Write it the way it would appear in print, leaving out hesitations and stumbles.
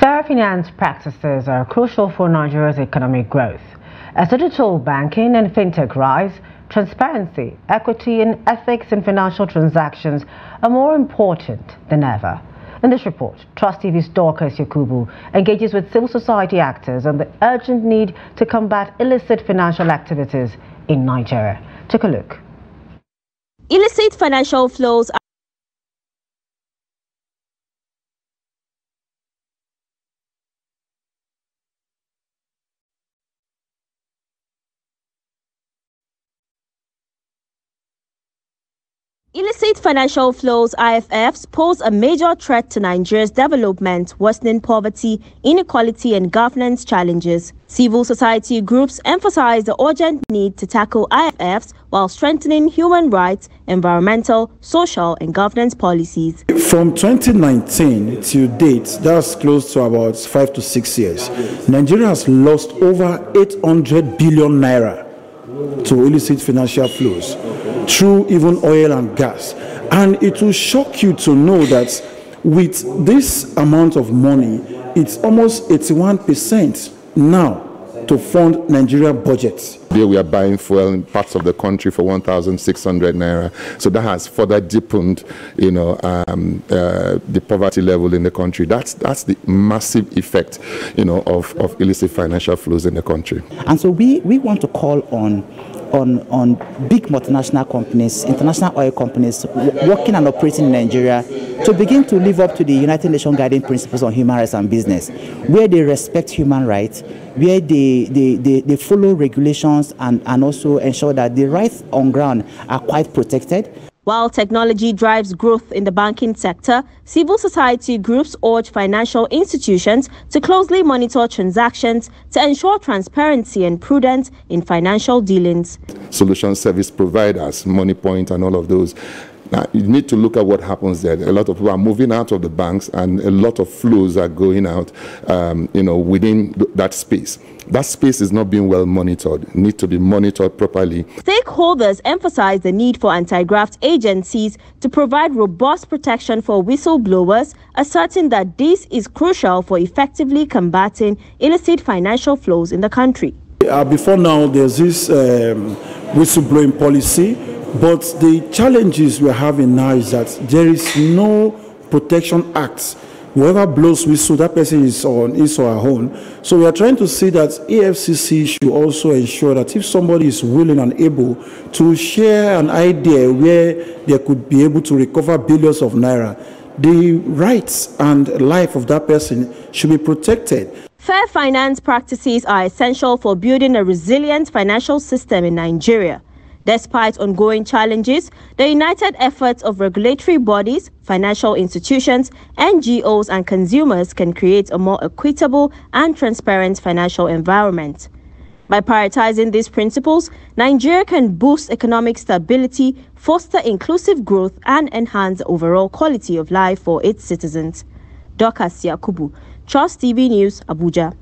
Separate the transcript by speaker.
Speaker 1: Fair finance practices are crucial for Nigeria's economic growth. As digital banking and fintech rise, transparency, equity and ethics in financial transactions are more important than ever. In this report, Trust TV's Dorcas Yakubu engages with civil society actors on the urgent need to combat illicit financial activities in Nigeria. Take a look.
Speaker 2: Illicit financial flows Illicit financial flows, IFFs, pose a major threat to Nigeria's development, worsening poverty, inequality and governance challenges. Civil society groups emphasize the urgent need to tackle IFFs while strengthening human rights, environmental, social and governance policies.
Speaker 3: From 2019 to date, that's close to about 5 to 6 years, Nigeria has lost over 800 billion naira to illicit financial flows through even oil and gas. And it will shock you to know that with this amount of money, it's almost 81% now to fund Nigeria budgets.
Speaker 4: Today we are buying fuel in parts of the country for 1,600 naira. So that has further deepened, the poverty level in the country. That's the massive effect, of illicit financial flows in the country.
Speaker 5: And so we want to call on big multinational companies, international oil companies working and operating in Nigeria to begin to live up to the United Nations Guiding Principles on Human Rights and Business, where they respect human rights, where they follow regulations and also ensure that the rights on ground are quite protected.
Speaker 2: While technology drives growth in the banking sector, civil society groups urge financial institutions to closely monitor transactions to ensure transparency and prudence in financial dealings.
Speaker 4: Solution service providers, Money Point and all of those. Now, you need to look at what happens there. A lot of people are moving out of the banks and a lot of flows are going out, within that space. That space is not being well monitored. It needs to be monitored properly.
Speaker 2: Stakeholders emphasize the need for anti-graft agencies to provide robust protection for whistleblowers, asserting that this is crucial for effectively combating illicit financial flows in the country.
Speaker 3: Before now, there's this whistleblowing policy, but the challenges we're having now is that there is no protection act. Whoever blows whistle, that person is on his or her own. So we are trying to see that EFCC should also ensure that if somebody is willing and able to share an idea where they could be able to recover billions of naira, the rights and life of that person should be protected.
Speaker 2: Fair finance practices are essential for building a resilient financial system in Nigeria. Despite ongoing challenges, the united efforts of regulatory bodies, financial institutions, NGOs and consumers can create a more equitable and transparent financial environment. By prioritizing these principles, Nigeria can boost economic stability, foster inclusive growth and enhance the overall quality of life for its citizens. Dorcas Yakubu, Trust TV News, Abuja.